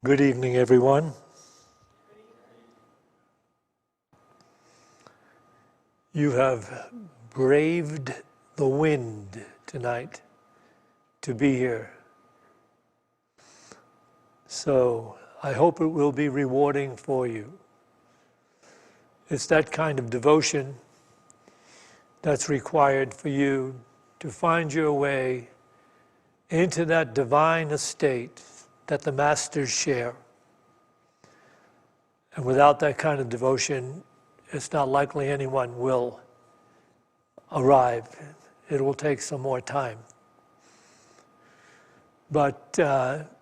Good evening, everyone. You have braved the wind tonight to be here. So I hope it will be rewarding for you. It's that kind of devotion that's required for you to find your way into that divine estate that the masters share. And without that kind of devotion, it's not likely anyone will arrive. It will take some more time. But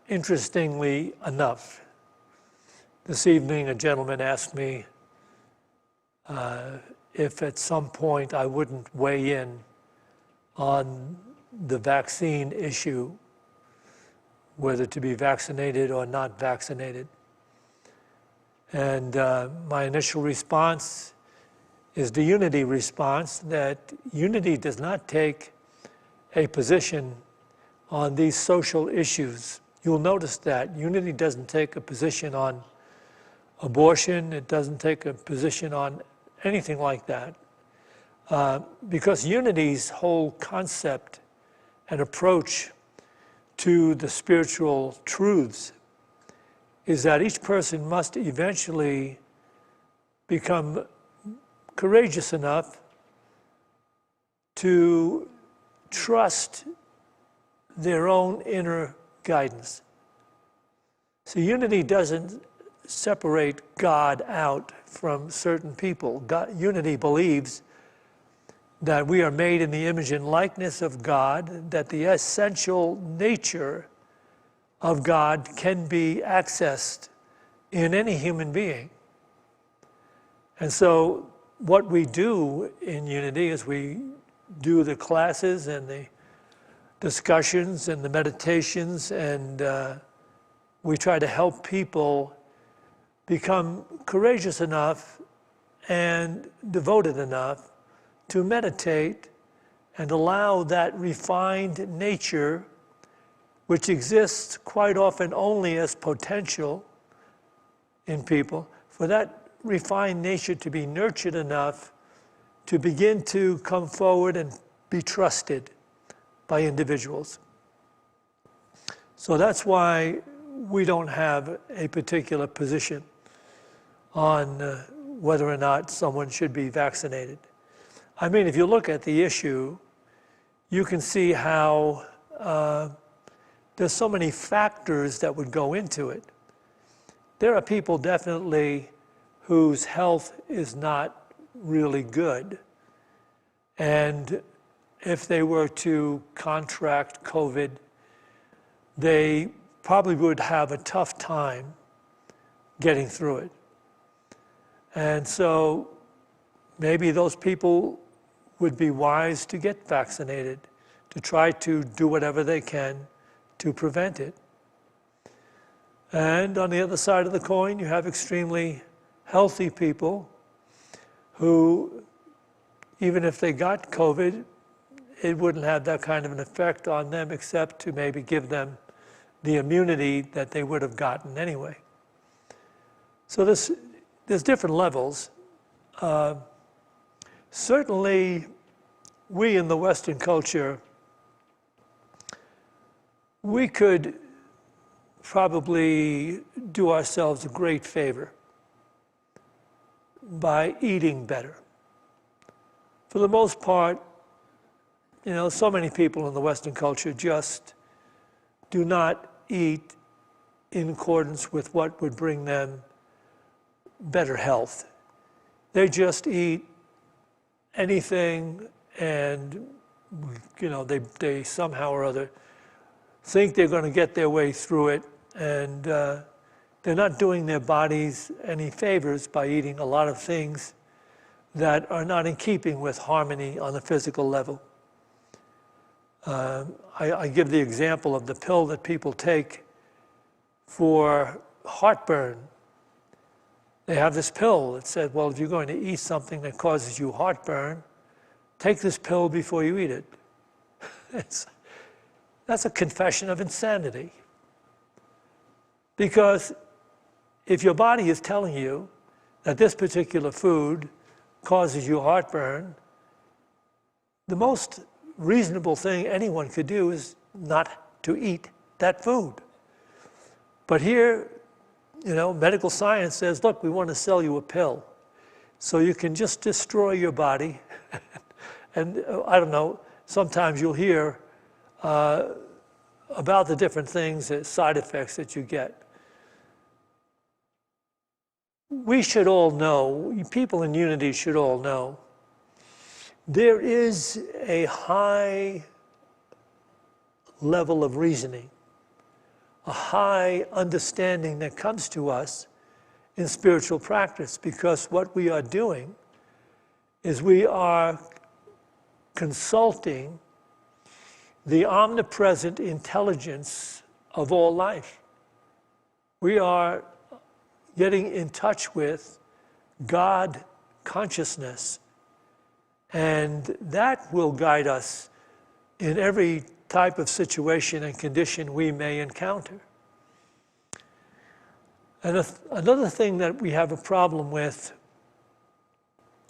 interestingly enough, this evening a gentleman asked me if at some point I wouldn't weigh in on the vaccine issue, whether to be vaccinated or not vaccinated. And my initial response is the Unity response, that Unity does not take a position on these social issues. You'll notice that Unity doesn't take a position on abortion, it doesn't take a position on anything like that. Because Unity's whole concept and approach to the spiritual truths is that each person must eventually become courageous enough to trust their own inner guidance. So Unity doesn't separate God out from certain people. Unity believes that we are made in the image and likeness of God, that the essential nature of God can be accessed in any human being. And so what we do in Unity is we do the classes and the discussions and the meditations, and we try to help people become courageous enough and devoted enough to meditate and allow that refined nature, which exists quite often only as potential in people, for that refined nature to be nurtured enough to begin to come forward and be trusted by individuals. So that's why we don't have a particular position on whether or not someone should be vaccinated. I mean, if you look at the issue, you can see how there's so many factors that would go into it. There are people definitely whose health is not really good. And if they were to contract COVID, they probably would have a tough time getting through it. And so maybe those people would be wise to get vaccinated, to try to do whatever they can to prevent it. And on the other side of the coin, you have extremely healthy people who, even if they got COVID, it wouldn't have that kind of an effect on them except to maybe give them the immunity that they would have gotten anyway. So there's different levels. Certainly, we in the Western culture, we could probably do ourselves a great favor by eating better. For the most part, so many people in the Western culture just do not eat in accordance with what would bring them better health. They just eat anything, and they somehow or other think they're going to get their way through it, and they're not doing their bodies any favors by eating a lot of things that are not in keeping with harmony on the physical level. I give the example of the pill that people take for heartburn. They have this pill that said, well, if you're going to eat something that causes you heartburn, take this pill before you eat it. That's a confession of insanity. Because if your body is telling you that this particular food causes you heartburn, the most reasonable thing anyone could do is not to eat that food. But here, medical science says, look, we want to sell you a pill. So you can just destroy your body. And I don't know, sometimes you'll hear about the different things, side effects that you get. We should all know, people in Unity should all know, there is a high level of reasoning, a high understanding that comes to us in spiritual practice, because what we are doing is we are consulting the omnipresent intelligence of all life. We are getting in touch with God consciousness, and that will guide us in every type of situation and condition we may encounter. And another thing that we have a problem with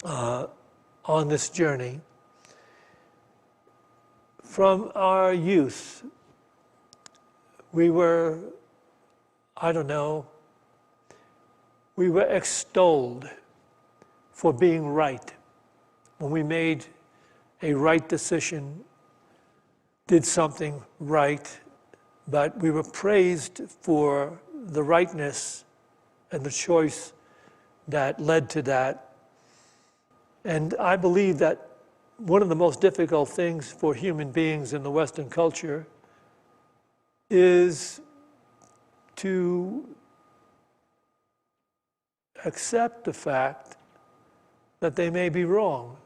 on this journey, from our youth, we were, we were extolled for being right. When we made a right decision, did something right, but we were praised for the rightness and the choice that led to that. And I believe that one of the most difficult things for human beings in the Western culture is to accept the fact that they may be wrong.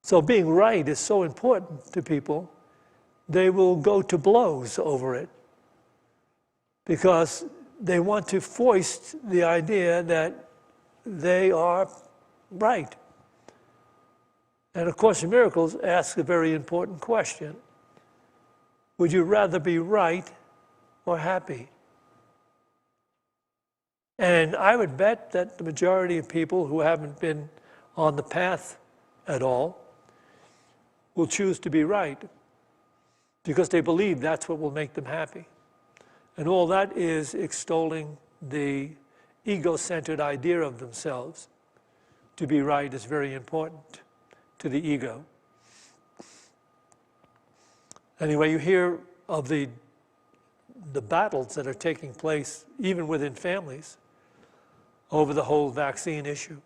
So being right is so important to people, they will go to blows over it, because they want to foist the idea that they are right. And A Course in Miracles asks a very important question. Would you rather be right or happy? And I would bet that the majority of people who haven't been on the path at all will choose to be right, because they believe that's what will make them happy. And all that is extolling the ego-centered idea of themselves. To be right is very important to the ego. Anyway, you hear of the battles that are taking place even within families over the whole vaccine issue.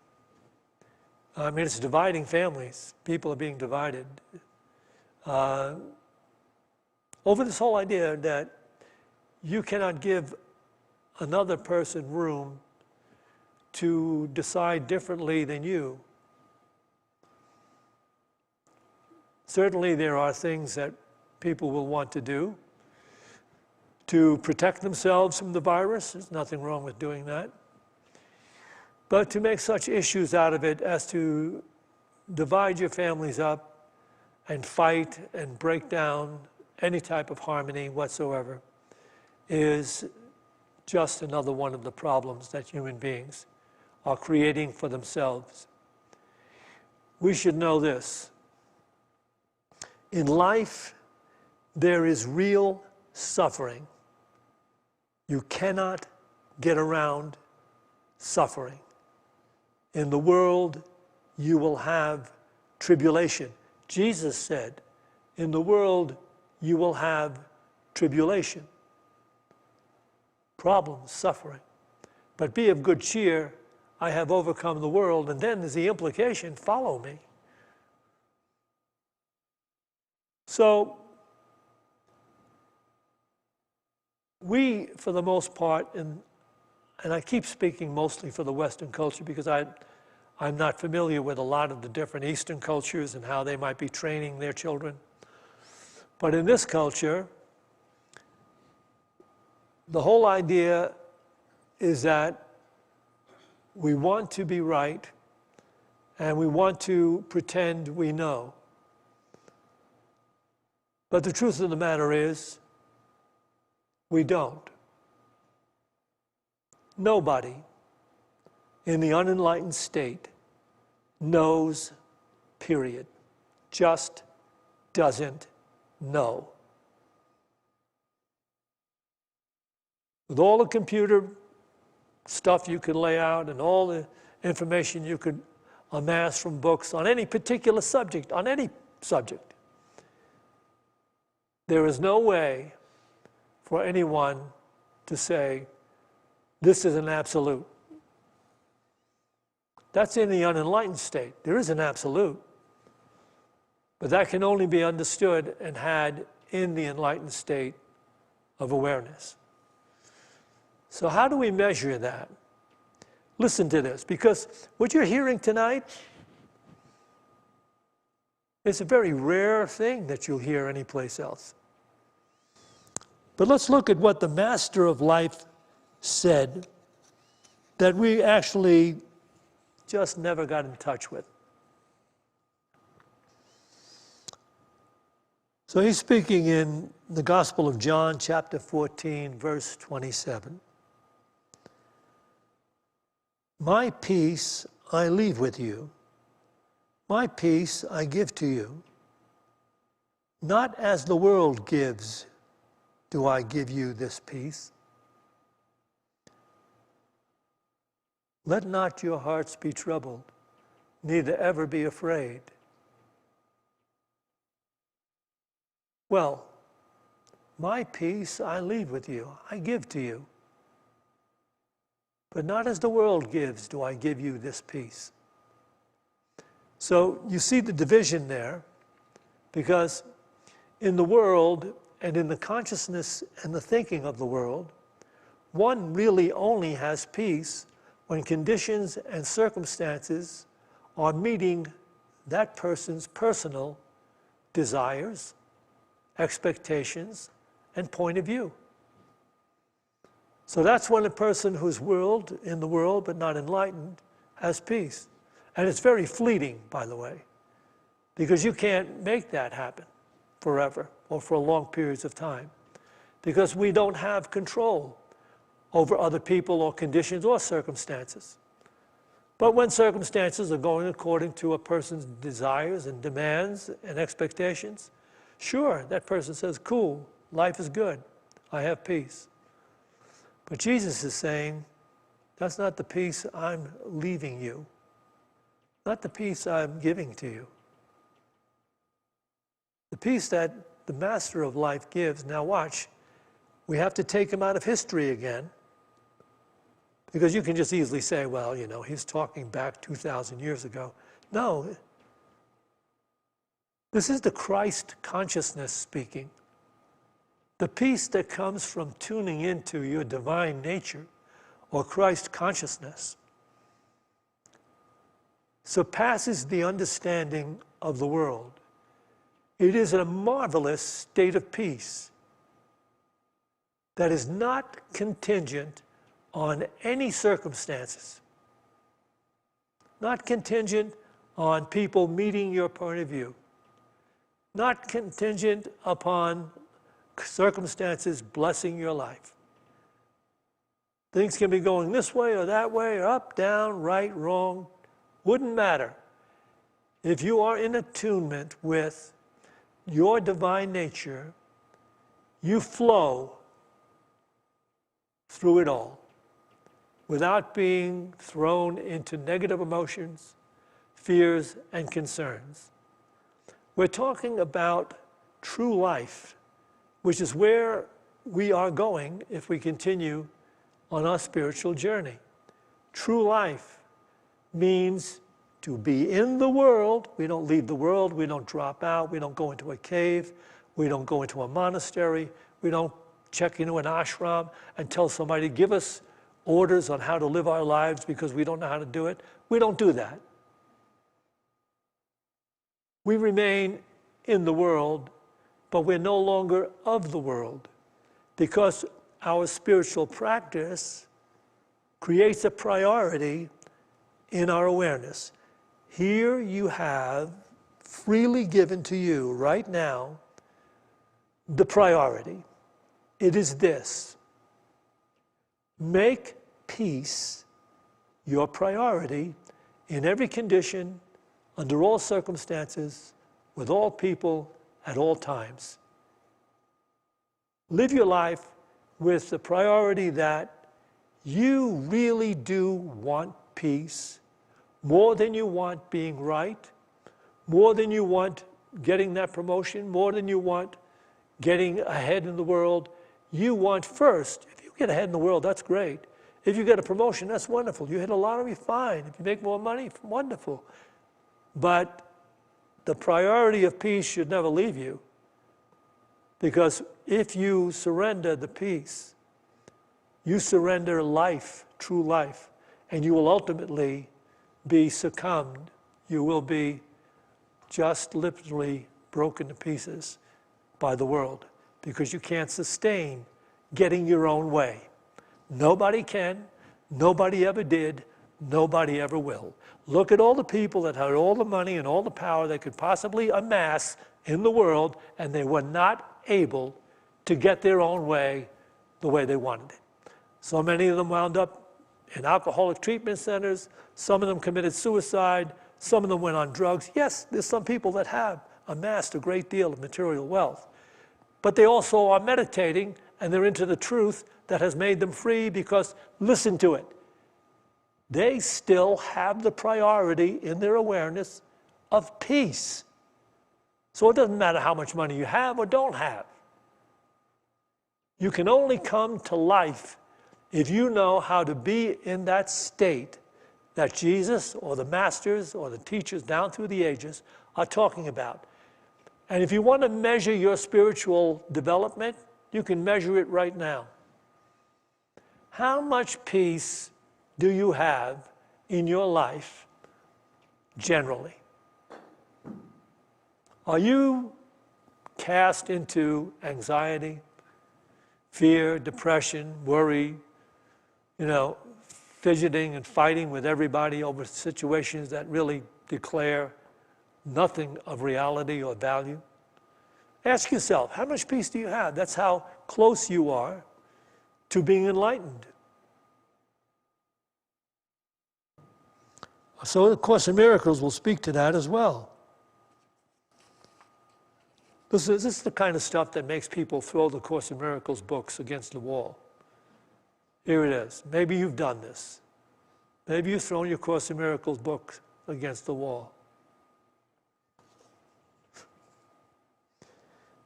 I mean, it's dividing families. People are being divided over this whole idea that you cannot give another person room to decide differently than you. Certainly there are things that people will want to do to protect themselves from the virus. There's nothing wrong with doing that. But to make such issues out of it as to divide your families up and fight and break down any type of harmony whatsoever is just another one of the problems that human beings are creating for themselves. We should know this. In life, there is real suffering. You cannot get around suffering. In the world, you will have tribulation. Jesus said, in the world, you will have tribulation. Problems, suffering. But be of good cheer, I have overcome the world. And then there's the implication, follow me. So, we, for the most part, and I keep speaking mostly for the Western culture because I'm not familiar with a lot of the different Eastern cultures and how they might be training their children. But in this culture, the whole idea is that we want to be right and we want to pretend we know. But the truth of the matter is, we don't. Nobody in the unenlightened state knows, period. Just doesn't know. With all the computer stuff you can lay out and all the information you could amass from books on any particular subject, there is no way for anyone to say, this is an absolute. That's in the unenlightened state. There is an absolute. But that can only be understood and had in the enlightened state of awareness. So how do we measure that? Listen to this, because what you're hearing tonight is a very rare thing that you'll hear anyplace else. But let's look at what the Master of Life said that we actually just never got in touch with. So he's speaking in the Gospel of John, chapter 14, verse 27. My peace I leave with you. My peace I give to you. Not as the world gives, do I give you this peace. Let not your hearts be troubled, neither ever be afraid. Well, my peace I leave with you, I give to you. But not as the world gives do I give you this peace. So you see the division there, because in the world and in the consciousness and the thinking of the world, one really only has peace when conditions and circumstances are meeting that person's personal desires, expectations, and point of view. So that's when a person who's in the world but not enlightened has peace. And it's very fleeting, by the way, because you can't make that happen forever or for long periods of time, because we don't have control over other people or conditions or circumstances. But when circumstances are going according to a person's desires and demands and expectations, sure, that person says, cool, life is good, I have peace. But Jesus is saying, that's not the peace I'm leaving you, not the peace I'm giving to you. The peace that the Master of Life gives, now watch, we have to take him out of history again, because you can just easily say, well, you know, he's talking back 2,000 years ago. No, this is the Christ consciousness speaking. The peace that comes from tuning into your divine nature or Christ consciousness surpasses the understanding of the world. It is a marvelous state of peace that is not contingent on any circumstances, not contingent on people meeting your point of view, not contingent upon circumstances blessing your life. Things can be going this way or that way, or up, down, right, wrong, wouldn't matter. If you are in attunement with your divine nature, you flow through it all without being thrown into negative emotions, fears, and concerns. We're talking about true life, which is where we are going if we continue on our spiritual journey. True life means to be in the world. We don't leave the world. We don't drop out. We don't go into a cave. We don't go into a monastery. We don't check into an ashram and tell somebody to give us orders on how to live our lives because we don't know how to do it. We don't do that. We remain in the world, but we're no longer of the world, because our spiritual practice creates a priority in our awareness. Here you have freely given to you right now the priority. It is this: make peace your priority in every condition, under all circumstances, with all people, at all times. Live your life with the priority that you really do want peace more than you want being right, more than you want getting that promotion, more than you want getting ahead in the world. You want first. If you get ahead in the world, that's great. If you get a promotion, that's wonderful. You hit a lottery, fine. If you make more money, wonderful. But the priority of peace should never leave you. Because if you surrender the peace, you surrender life, true life, and you will ultimately be succumbed. You will be just literally broken to pieces by the world because you can't sustain getting your own way. Nobody can, nobody ever did, nobody ever will. Look at all the people that had all the money and all the power they could possibly amass in the world, and they were not able to get their own way the way they wanted it. So many of them wound up in alcoholic treatment centers. Some of them committed suicide. Some of them went on drugs. Yes, there's some people that have amassed a great deal of material wealth. But they also are meditating, and they're into the truth that has made them free because, listen to it, they still have the priority in their awareness of peace. So it doesn't matter how much money you have or don't have. You can only come to life if you know how to be in that state that Jesus or the masters or the teachers down through the ages are talking about. And if you want to measure your spiritual development, you can measure it right now. How much peace do you have in your life generally? Are you cast into anxiety, fear, depression, worry, fidgeting and fighting with everybody over situations that really declare nothing of reality or value? Ask yourself, how much peace do you have? That's how close you are to being enlightened. So the Course in Miracles will speak to that as well. This is the kind of stuff that makes people throw the Course in Miracles books against the wall. Here it is. Maybe you've done this. Maybe you've thrown your Course in Miracles book against the wall.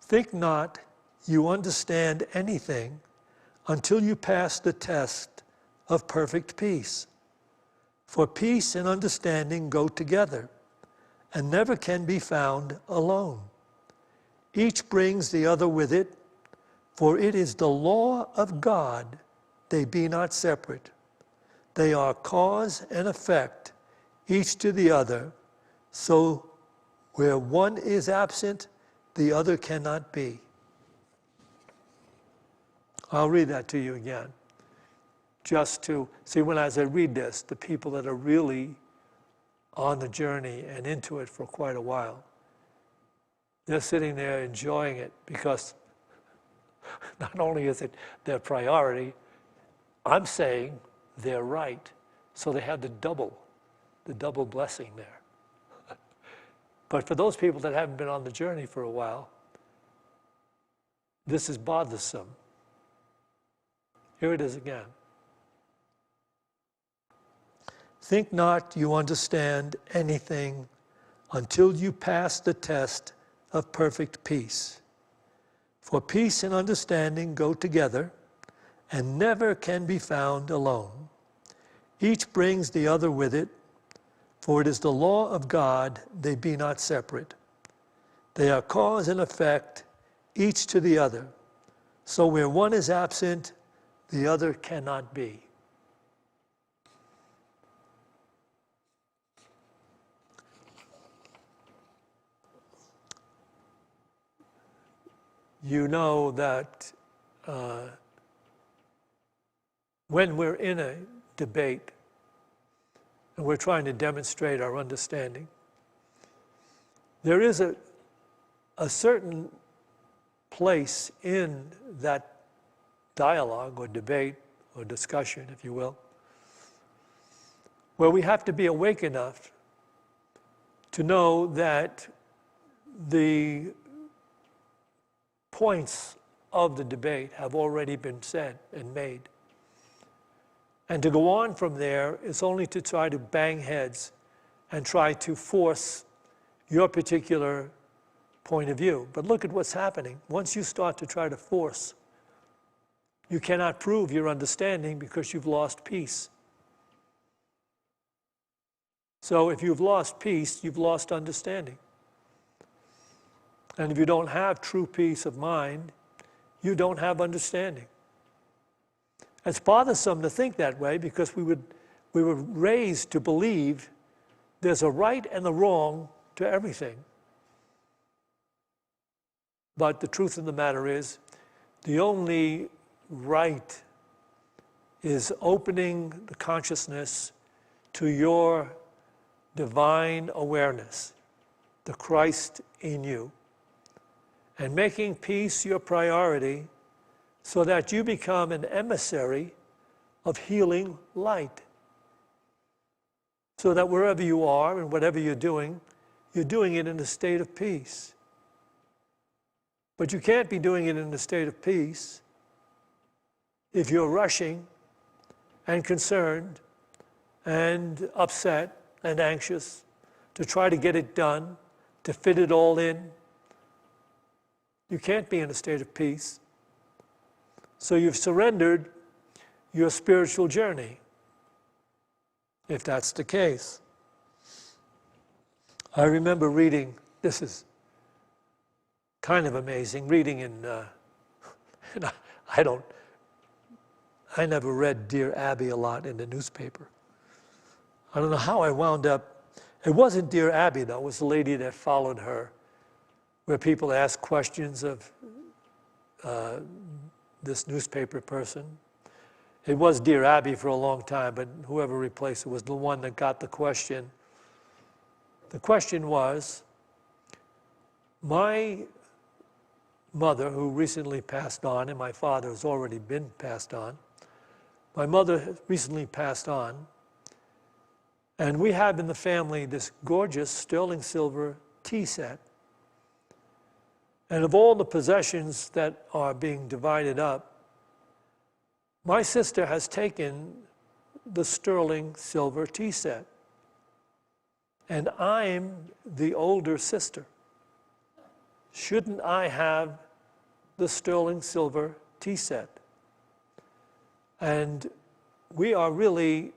Think not you understand anything until you pass the test of perfect peace. For peace and understanding go together and never can be found alone. Each brings the other with it, for it is the law of God, they be not separate. They are cause and effect, each to the other, so where one is absent, the other cannot be. I'll read that to you again. Just to see, as I read this, the people that are really on the journey and into it for quite a while, they're sitting there enjoying it because not only is it their priority, I'm saying they're right. So they have the double blessing there. But for those people that haven't been on the journey for a while, this is bothersome. Here it is again. Think not you understand anything until you pass the test of perfect peace. For peace and understanding go together and never can be found alone. Each brings the other with it, for it is the law of God, they be not separate. They are cause and effect, each to the other. So where one is absent, the other cannot be. You know that when we're in a debate and we're trying to demonstrate our understanding, there is a certain place in that dialogue or debate or discussion, if you will, where we have to be awake enough to know that the points of the debate have already been said and made. And to go on from there is only to try to bang heads and try to force your particular point of view. But look at what's happening. Once you start to try to force, you cannot prove your understanding because you've lost peace. So if you've lost peace, you've lost understanding. And if you don't have true peace of mind, you don't have understanding. It's bothersome to think that way because we were raised to believe there's a right and a wrong to everything. But the truth of the matter is, the only right is opening the consciousness to your divine awareness, the Christ in you, and making peace your priority so that you become an emissary of healing light. So that wherever you are and whatever you're doing it in a state of peace. But you can't be doing it in a state of peace if you're rushing and concerned and upset and anxious to try to get it done, to fit it all in. You can't be in a state of peace. So you've surrendered your spiritual journey, if that's the case. I remember reading, this is kind of amazing, reading in, I never read Dear Abby a lot in the newspaper. I don't know how I wound up, it wasn't Dear Abby though, it was the lady that followed her, where people asked questions of this newspaper person. It was Dear Abby for a long time, but whoever replaced it was the one that got the question. The question was, my mother, who recently passed on, and my father has already been passed on, my mother recently passed on, and we have in the family this gorgeous sterling silver tea set. And of all the possessions that are being divided up, my sister has taken the sterling silver tea set. And I'm the older sister. Shouldn't I have the sterling silver tea set? And we are really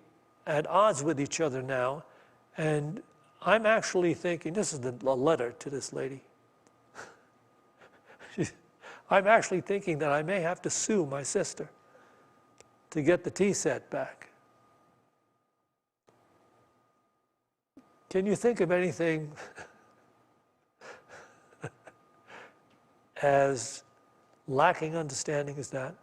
at odds with each other now. And I'm actually thinking, this is a letter to this lady. I'm actually thinking that I may have to sue my sister to get the tea set back. Can you think of anything as lacking understanding as that?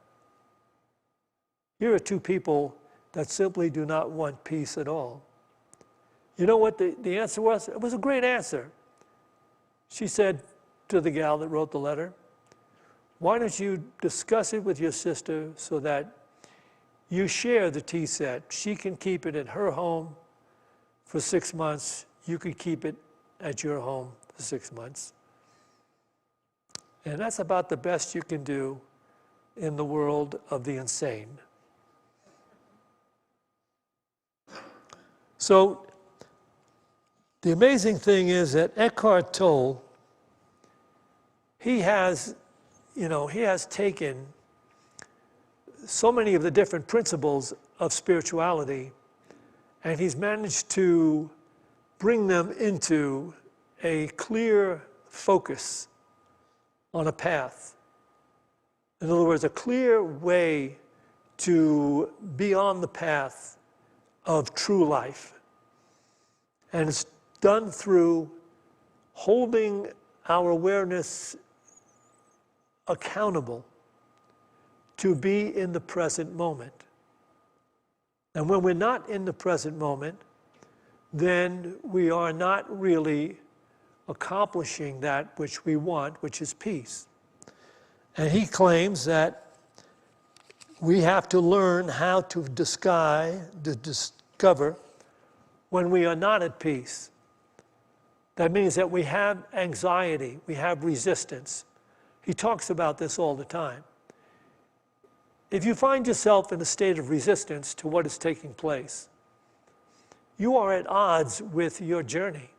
Here are two people that simply do not want peace at all. You know what the answer was? It was a great answer. She said to the gal that wrote the letter, why don't you discuss it with your sister so that you share the tea set? She can keep it at her home for 6 months. You could keep it at your home for 6 months. And that's about the best you can do in the world of the insane. So the amazing thing is that Eckhart Tolle, he has taken so many of the different principles of spirituality, and he's managed to bring them into a clear focus on a path. In other words, a clear way to be on the path of true life. And it's done through holding our awareness accountable to be in the present moment. And when we're not in the present moment, then we are not really accomplishing that which we want, which is peace. And he claims that we have to learn how to discover when we are not at peace. That means that we have anxiety, we have resistance. He talks about this all the time. If you find yourself in a state of resistance to what is taking place, you are at odds with your journey.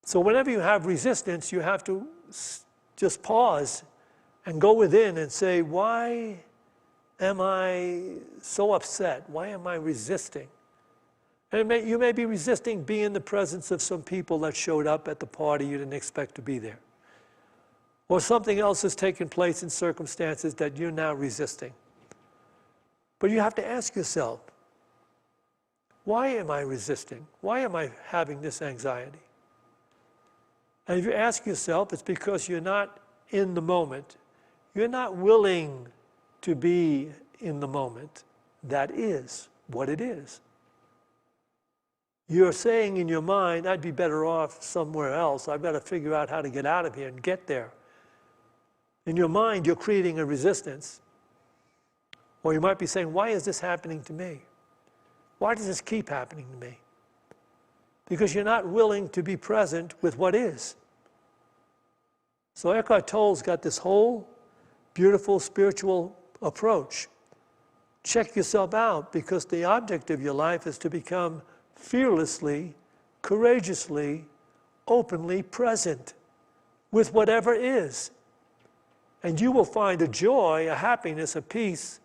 So whenever you have resistance, you have to just pause and go within and say, why am I so upset? Why am I resisting? And you may be resisting being in the presence of some people that showed up at the party you didn't expect to be there. Or something else has taken place in circumstances that you're now resisting. But you have to ask yourself, why am I resisting? Why am I having this anxiety? And if you ask yourself, it's because you're not in the moment. You're not willing to be in the moment. That is what it is. You're saying in your mind, I'd be better off somewhere else. I've got to figure out how to get out of here and get there. In your mind, you're creating a resistance. Or you might be saying, why is this happening to me? Why does this keep happening to me? Because you're not willing to be present with what is. So Eckhart Tolle's got this whole beautiful spiritual approach. Check yourself out, because the object of your life is to become fearlessly, courageously, openly present with whatever is. And you will find a joy, a happiness, a peace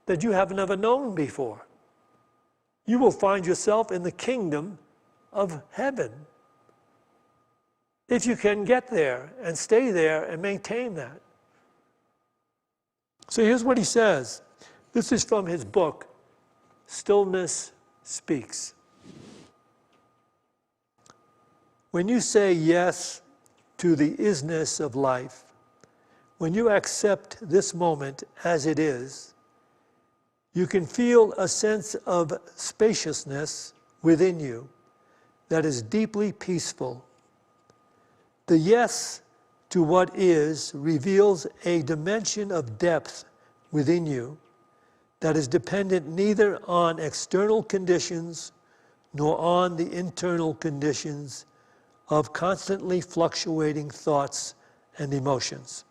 that you have never known before. You will find yourself in the kingdom of heaven. If you can get there and stay there and maintain that. So here's what he says. This is from his book, Stillness Speaks. When you say yes to the isness of life, when you accept this moment as it is, you can feel a sense of spaciousness within you that is deeply peaceful. The yes to what is reveals a dimension of depth within you that is dependent neither on external conditions nor on the internal conditions of constantly fluctuating thoughts and emotions.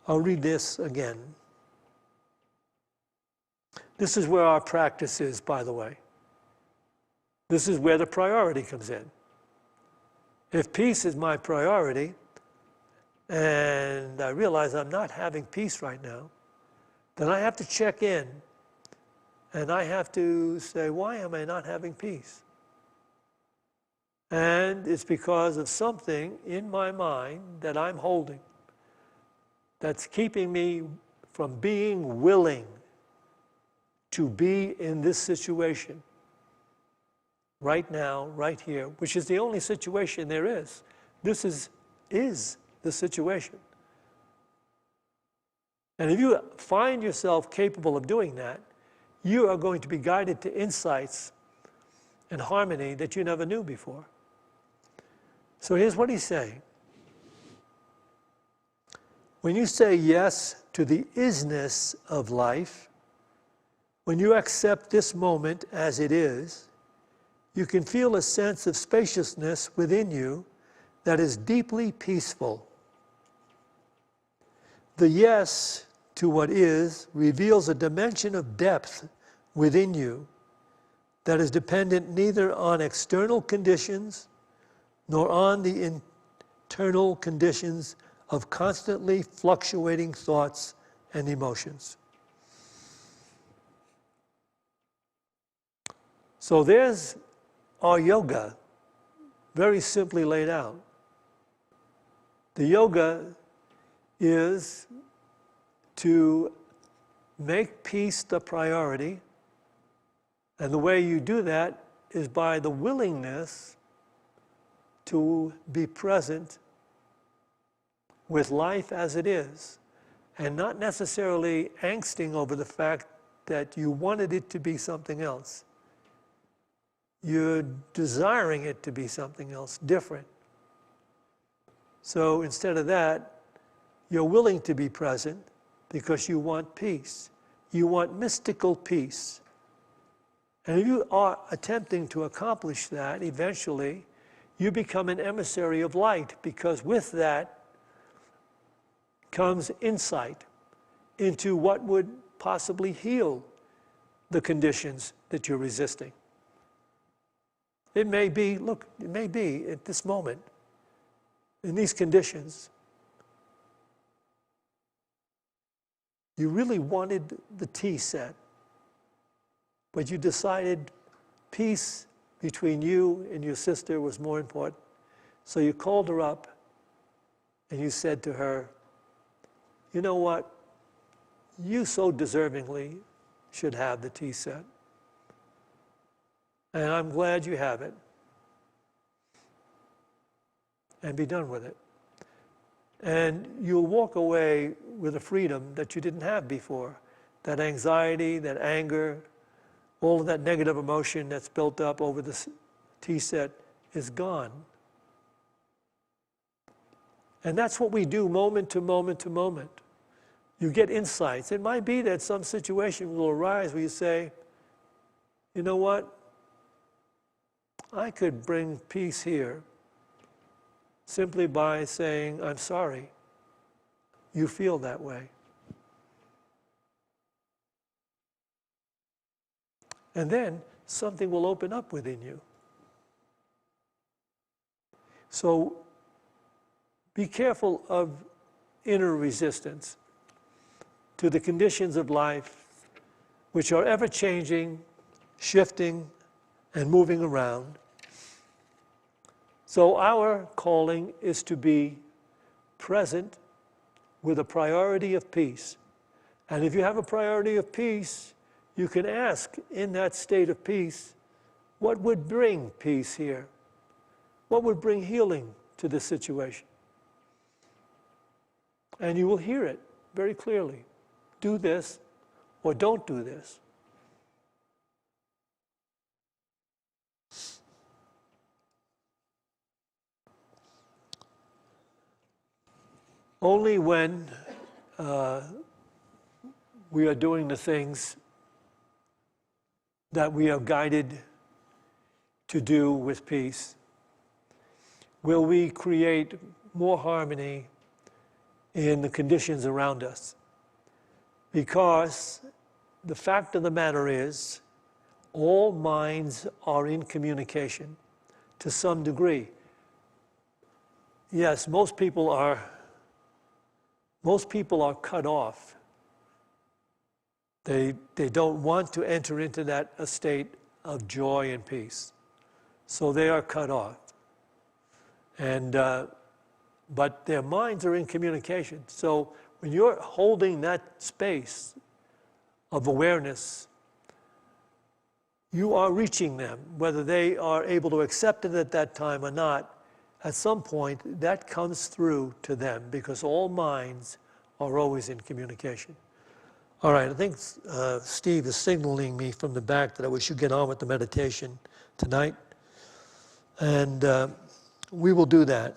I'll read this again. This is where our practice is, by the way. This is where the priority comes in. If peace is my priority, and I realize I'm not having peace right now, then I have to check in, and I have to say, why am I not having peace? And it's because of something in my mind that I'm holding that's keeping me from being willing to be in this situation right now, right here, which is the only situation there is. This is the situation. And if you find yourself capable of doing that, you are going to be guided to insights and harmony that you never knew before. So here's what he's saying. When you say yes to the isness of life, when you accept this moment as it is, you can feel a sense of spaciousness within you that is deeply peaceful. The yes to what is reveals a dimension of depth within you that is dependent neither on external conditions nor on the internal conditions of constantly fluctuating thoughts and emotions. So there's our yoga, very simply laid out. The yoga is to make peace the priority, and the way you do that is by the willingness to be present with life as it is, and not necessarily angsting over the fact that you wanted it to be something else. You're desiring it to be something else, different. So instead of that, you're willing to be present because you want peace. You want mystical peace. And if you are attempting to accomplish that, eventually you become an emissary of light, because with that comes insight into what would possibly heal the conditions that you're resisting. It may be, look, it may be at this moment, in these conditions, you really wanted the tea set, but you decided peace between you and your sister was more important. So you called her up and you said to her, you know what? You so deservingly should have the tea set. And I'm glad you have it. And be done with it. And you'll walk away with a freedom that you didn't have before. That anxiety, that anger, all of that negative emotion that's built up over this tea set is gone. And that's what we do moment to moment to moment. You get insights. It might be that some situation will arise where you say, you know what? I could bring peace here simply by saying, I'm sorry. You feel that way. And then something will open up within you. So be careful of inner resistance to the conditions of life, which are ever changing, shifting, and moving around. So our calling is to be present with a priority of peace. And if you have a priority of peace, you can ask in that state of peace, what would bring peace here? What would bring healing to this situation? And you will hear it very clearly. Do this or don't do this. Only when we are doing the things that we are guided to do with peace will we create more harmony in the conditions around us. Because the fact of the matter is, all minds are in communication to some degree. Yes, most people are cut off. They don't want to enter into that state of joy and peace. So they are cut off. And but their minds are in communication. So when you're holding that space of awareness, you are reaching them, whether they are able to accept it at that time or not. At some point, that comes through to them, because all minds are always in communication. All right, I think Steve is signaling me from the back that we should get on with the meditation tonight. And we will do that.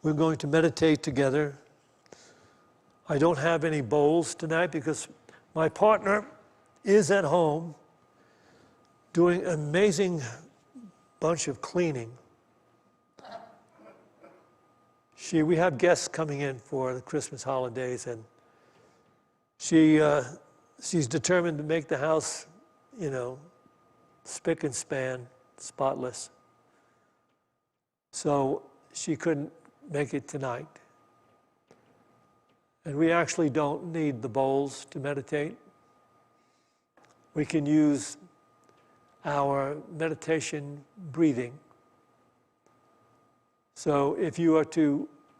We're going to meditate together. I don't have any bowls tonight because my partner is at home doing an amazing bunch of cleaning. We have guests coming in for the Christmas holidays, and she's determined to make the house, spick and span, spotless. So she couldn't make it tonight. And we actually don't need the bowls to meditate. We can use our meditation breathing. So if you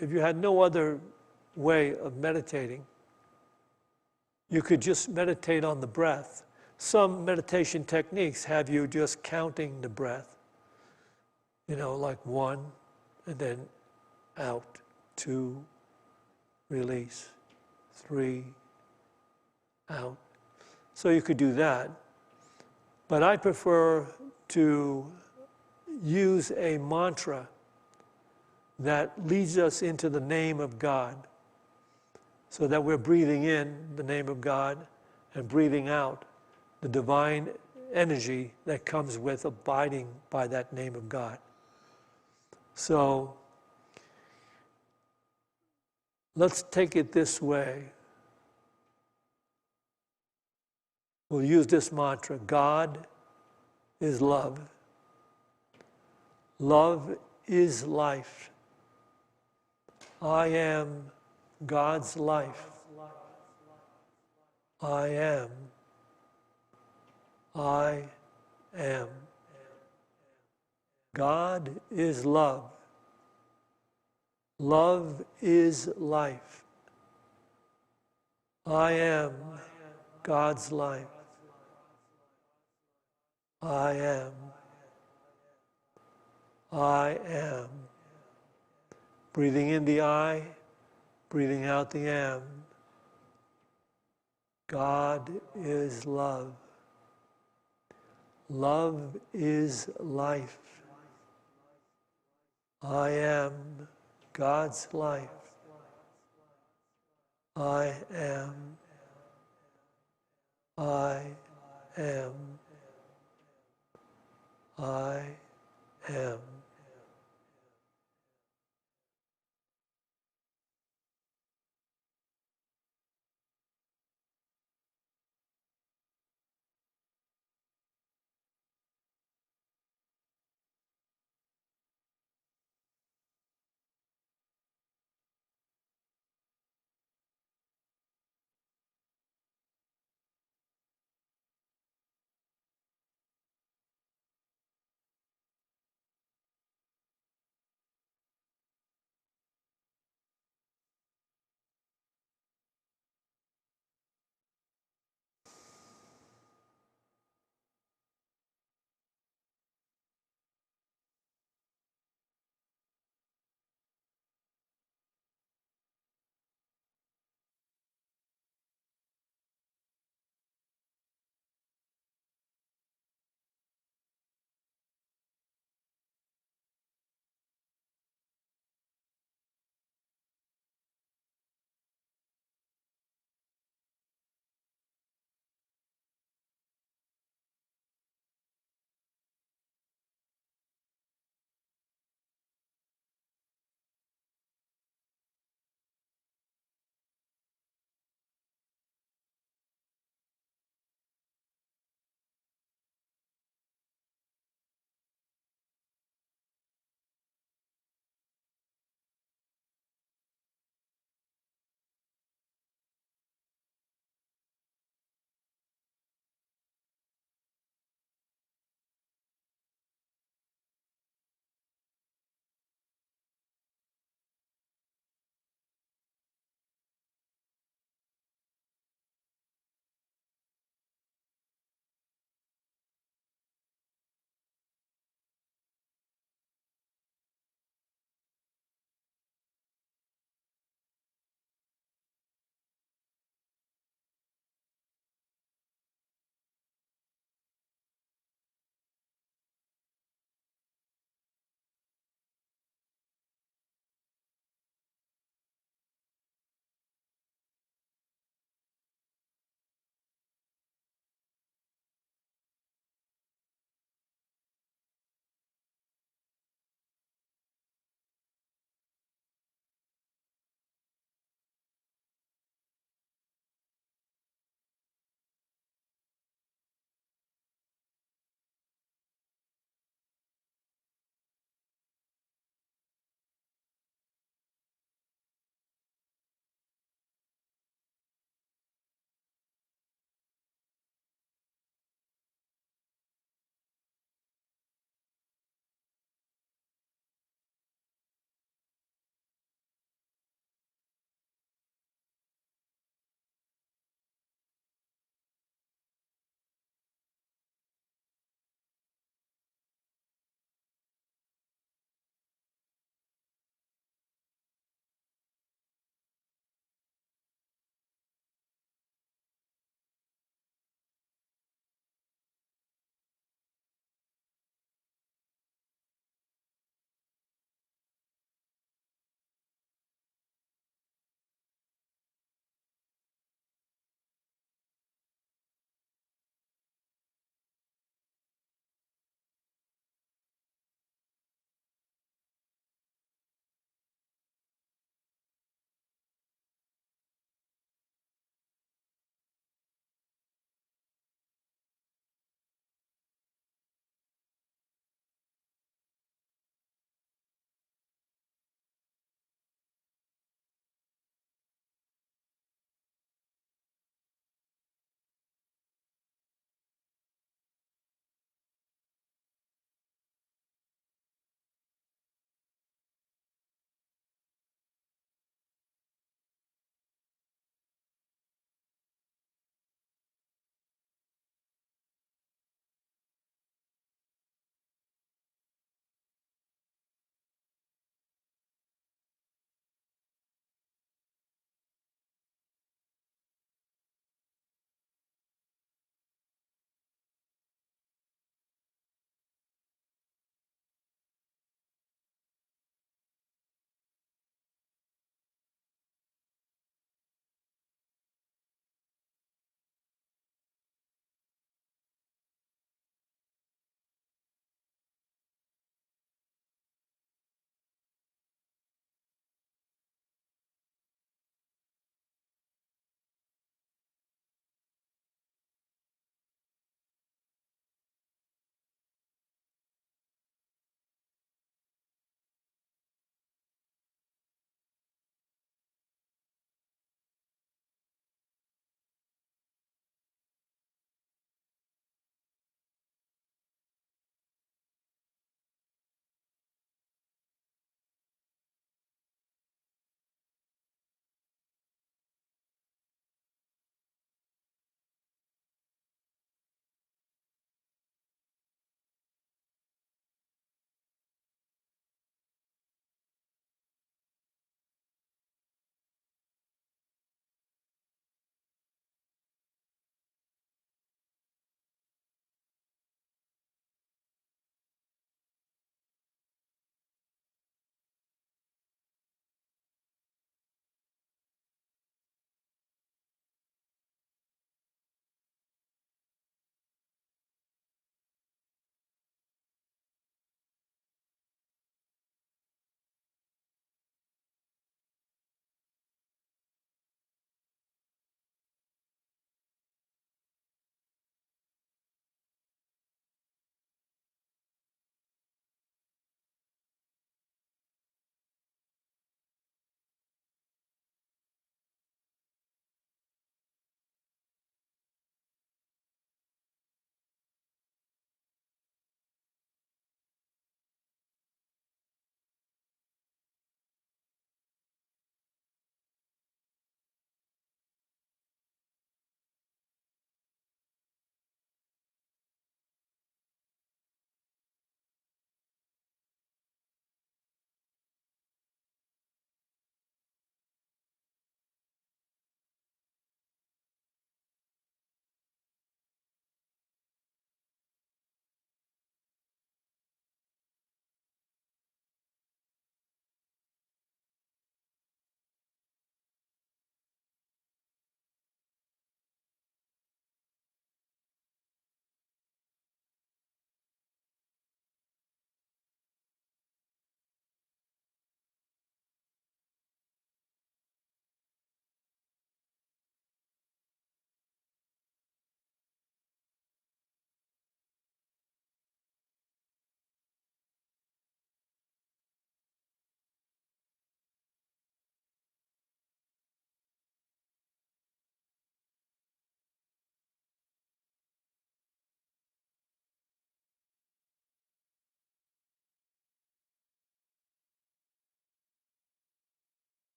had no other way of meditating, you could just meditate on the breath. Some meditation techniques have you just counting the breath, like 1, and then out, 2, release, 3, out. So you could do that. But I prefer to use a mantra that leads us into the name of God, so that we're breathing in the name of God and breathing out the divine energy that comes with abiding by that name of God. So let's take it this way. We'll use this mantra: God is love. Love is life. I am God's life. I am. I am. God is love. Love is life. I am God's life. I am. I am. Breathing in the I, breathing out the am. God is love. Love is life. I am God's life. I am. I am. I am.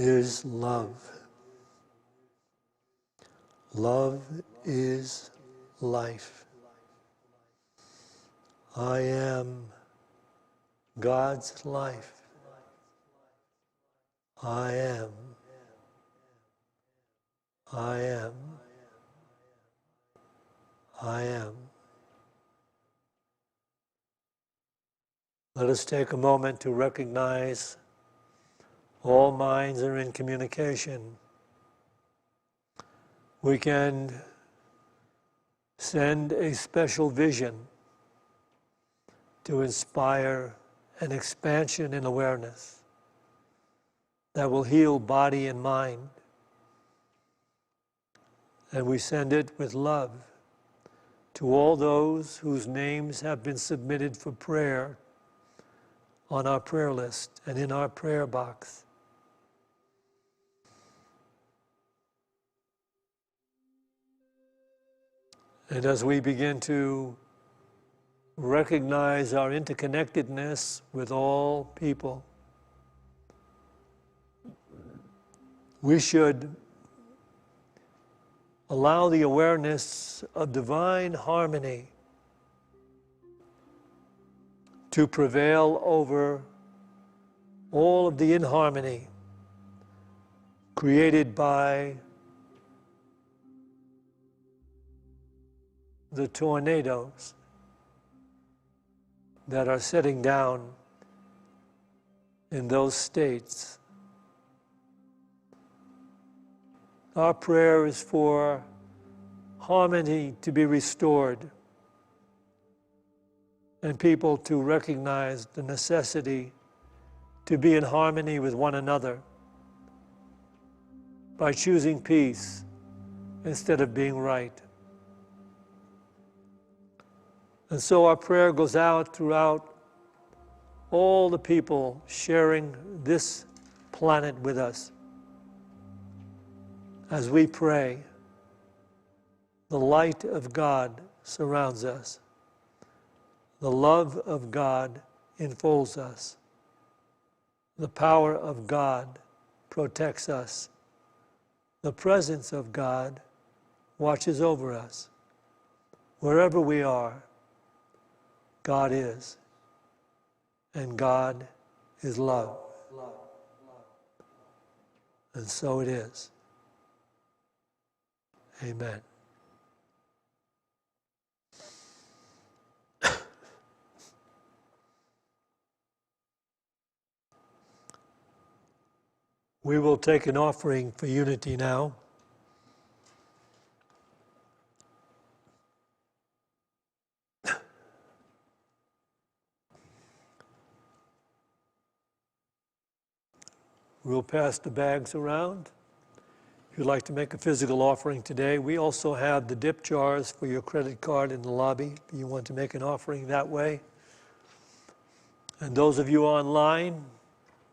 is love. Love is life. I am God's life. I am. I am. I am. Let us take a moment to recognize all minds are in communication. We can send a special vision to inspire an expansion in awareness that will heal body and mind. And we send it with love to all those whose names have been submitted for prayer on our prayer list and in our prayer box. And as we begin to recognize our interconnectedness with all people, we should allow the awareness of divine harmony to prevail over all of the inharmony created by the tornadoes that are setting down in those states. Our prayer is for harmony to be restored and people to recognize the necessity to be in harmony with one another by choosing peace instead of being right. And so our prayer goes out throughout all the people sharing this planet with us. As we pray, the light of God surrounds us. The love of God enfolds us. The power of God protects us. The presence of God watches over us. Wherever we are, God is. And God is love. And so it is. Amen. We will take an offering for unity now. We'll pass the bags around. If you'd like to make a physical offering today, we also have the dip jars for your credit card in the lobby if you want to make an offering that way. And those of you online,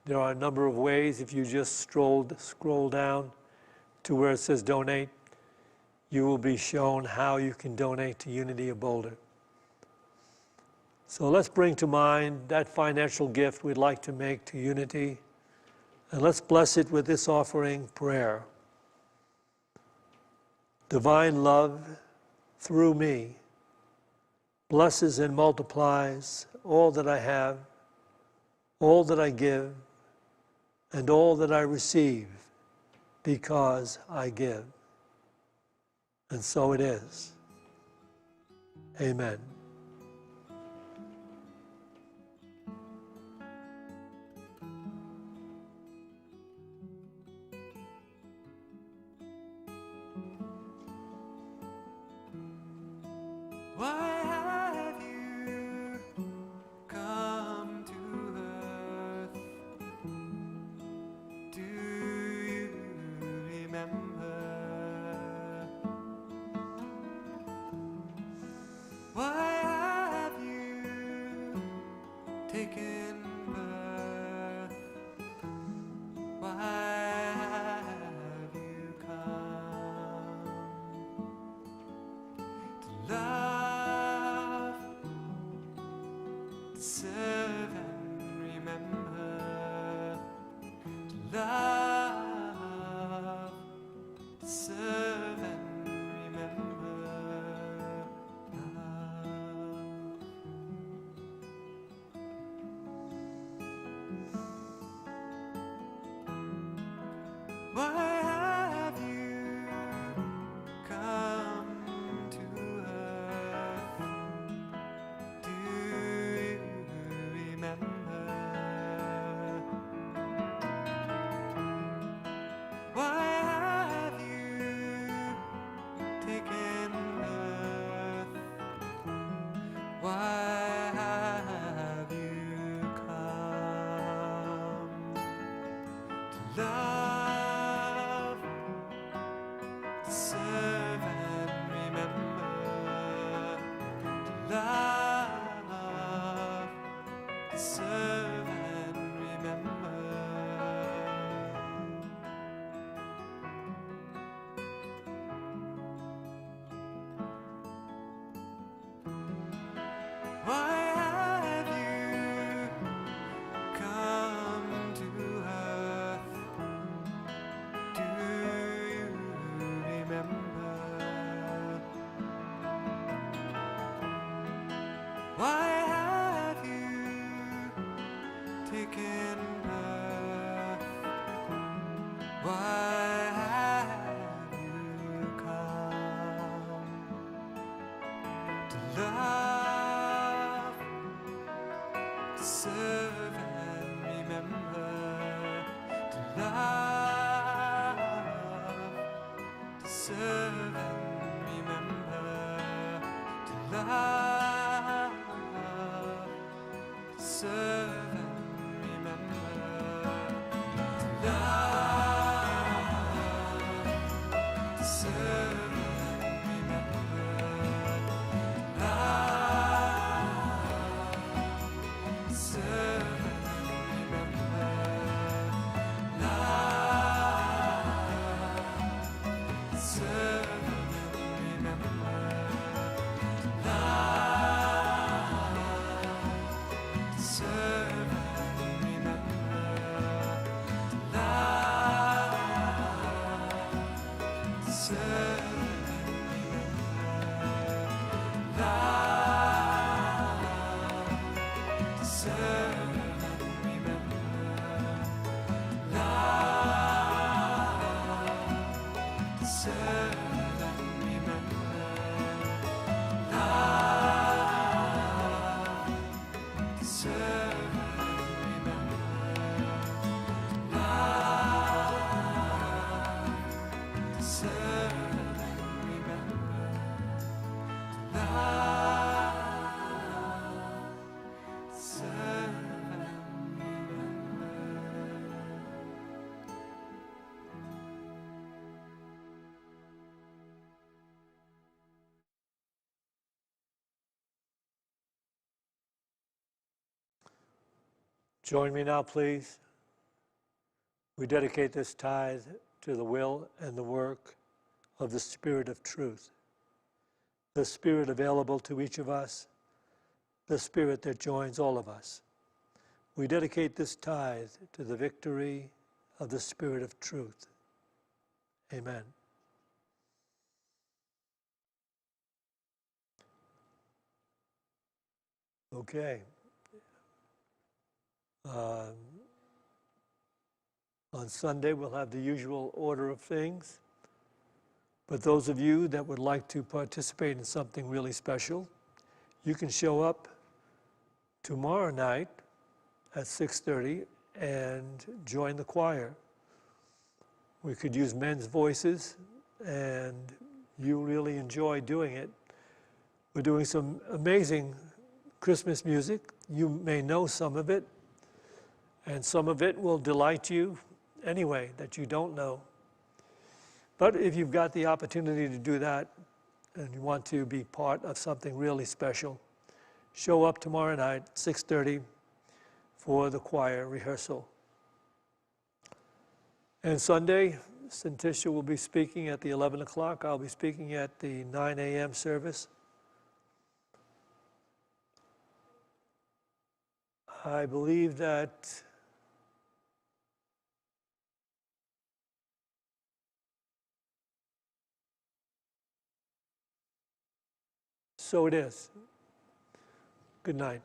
there are a number of ways. If you just scroll down to where it says donate, you will be shown how you can donate to Unity of Boulder. So let's bring to mind that financial gift we'd like to make to Unity, and let's bless it with this offering prayer. Divine love, through me, blesses and multiplies all that I have, all that I give, and all that I receive, because I give. And so it is. Amen. Why have you come to earth? Do you remember? Why have you taken birth? Why have you come to love? love, to serve and remember, to love, to serve and remember. Why have you come to earth? Do you remember? Why have you taken birth? Why have you come to love, to serve and remember, to love, to serve and remember, to love, to serve and remember, to love, to serve and remember, love, serve and remember, love, serve and remember, love, serve and remember, love, serve and remember, love, serve and remember, love, serve and remember, love, serve and remember, love, serve and remember, love, serve and Join me now, please. We dedicate this tithe to the will and the work of the Spirit of truth, the Spirit available to each of us, the Spirit that joins all of us. We dedicate this tithe to the victory of the Spirit of truth. Amen. Okay. On Sunday, we'll have the usual order of things. But those of you that would like to participate in something really special, you can show up tomorrow night at 6:30 and join the choir. We could use men's voices, and you really enjoy doing it. We're doing some amazing Christmas music. You may know some of it, and some of it will delight you anyway that you don't know. But if you've got the opportunity to do that and you want to be part of something really special, show up tomorrow night, 6:30, for the choir rehearsal. And Sunday, Santisha will be speaking at the 11 o'clock. I'll be speaking at the 9 a.m. service. I believe that so it is. Good night.